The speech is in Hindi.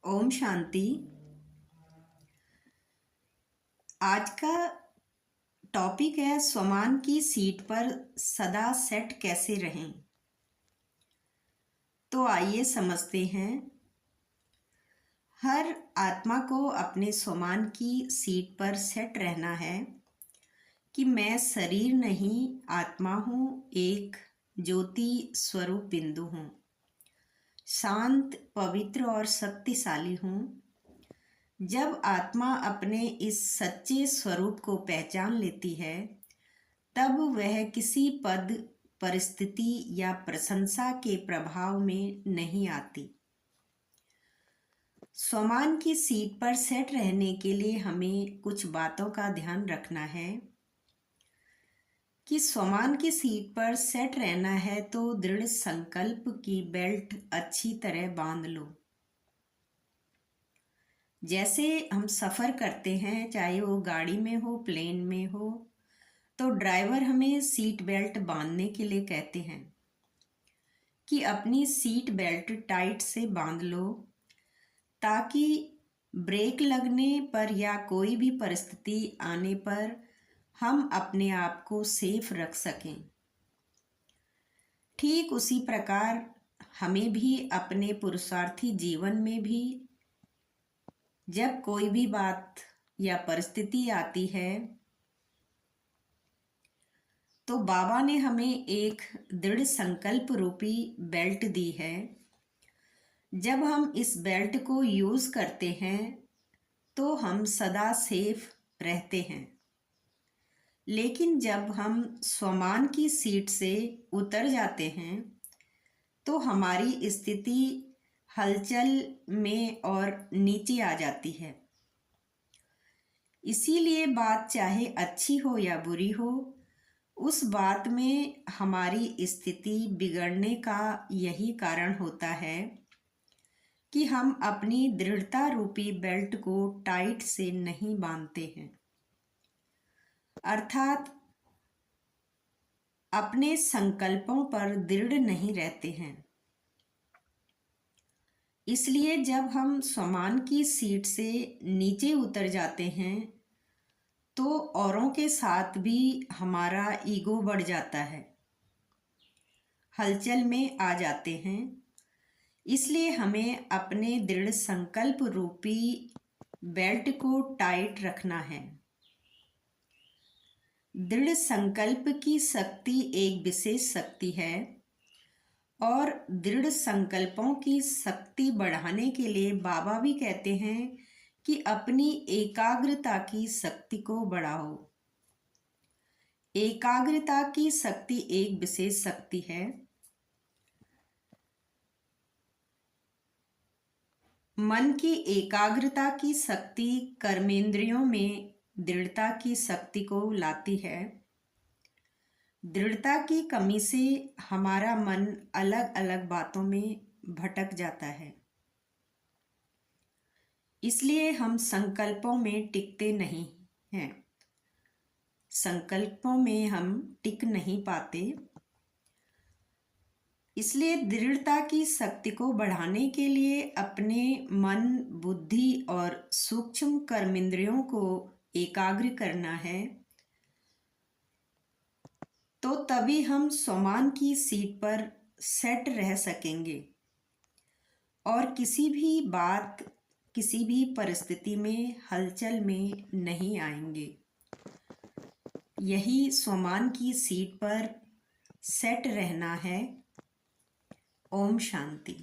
ओम शांति। आज का टॉपिक है स्वमान की सीट पर सदा सेट कैसे रहें। तो आइए समझते हैं। हर आत्मा को अपने स्वमान की सीट पर सेट रहना है कि मैं शरीर नहीं आत्मा हूँ, एक ज्योति स्वरूप बिंदु हूँ, शांत पवित्र और शक्तिशाली हूँ। जब आत्मा अपने इस सच्चे स्वरूप को पहचान लेती है तब वह किसी पद, परिस्थिति या प्रशंसा के प्रभाव में नहीं आती। स्वमान की सीट पर सेट रहने के लिए हमें कुछ बातों का ध्यान रखना है कि स्वमान की सीट पर सेट रहना है तो दृढ़ संकल्प की बेल्ट अच्छी तरह बांध लो। जैसे हम सफ़र करते हैं, चाहे वो गाड़ी में हो, प्लेन में हो, तो ड्राइवर हमें सीट बेल्ट बांधने के लिए कहते हैं कि अपनी सीट बेल्ट टाइट से बांध लो ताकि ब्रेक लगने पर या कोई भी परिस्थिति आने पर हम अपने आप को सेफ रख सकें। ठीक उसी प्रकार हमें भी अपने पुरुषार्थी जीवन में भी जब कोई भी बात या परिस्थिति आती है तो बाबा ने हमें एक दृढ़ संकल्प रूपी बेल्ट दी है। जब हम इस बेल्ट को यूज़ करते हैं तो हम सदा सेफ रहते हैं, लेकिन जब हम स्वमान की सीट से उतर जाते हैं तो हमारी स्थिति हलचल में और नीचे आ जाती है। इसीलिए बात चाहे अच्छी हो या बुरी हो, उस बात में हमारी स्थिति बिगड़ने का यही कारण होता है कि हम अपनी दृढ़ता रूपी बेल्ट को टाइट से नहीं बांधते हैं, अर्थात अपने संकल्पों पर दृढ़ नहीं रहते हैं। इसलिए जब हम स्वमान की सीट से नीचे उतर जाते हैं तो औरों के साथ भी हमारा ईगो बढ़ जाता है, हलचल में आ जाते हैं। इसलिए हमें अपने दृढ़ संकल्प रूपी बेल्ट को टाइट रखना है। दृढ़ संकल्प की शक्ति एक विशेष शक्ति है और दृढ़ संकल्पों की शक्ति बढ़ाने के लिए बाबा भी कहते हैं कि अपनी एकाग्रता की शक्ति को बढ़ाओ। एकाग्रता की शक्ति एक विशेष शक्ति है। मन की एकाग्रता की शक्ति कर्मेंद्रियों में दृढ़ता की शक्ति को लाती है। दृढ़ता की कमी से हमारा मन अलग अलग बातों में भटक जाता है। इसलिए हम संकल्पों में टिकते नहीं हैं, संकल्पों में हम टिक नहीं पाते। इसलिए दृढ़ता की शक्ति को बढ़ाने के लिए अपने मन, बुद्धि और सूक्ष्म कर्मेंद्रियों को एकाग्र करना है। तो तभी हम स्वमान की सीट पर सेट रह सकेंगे और किसी भी बात, किसी भी परिस्थिति में हलचल में नहीं आएंगे। यही स्वमान की सीट पर सेट रहना है। ओम शांति।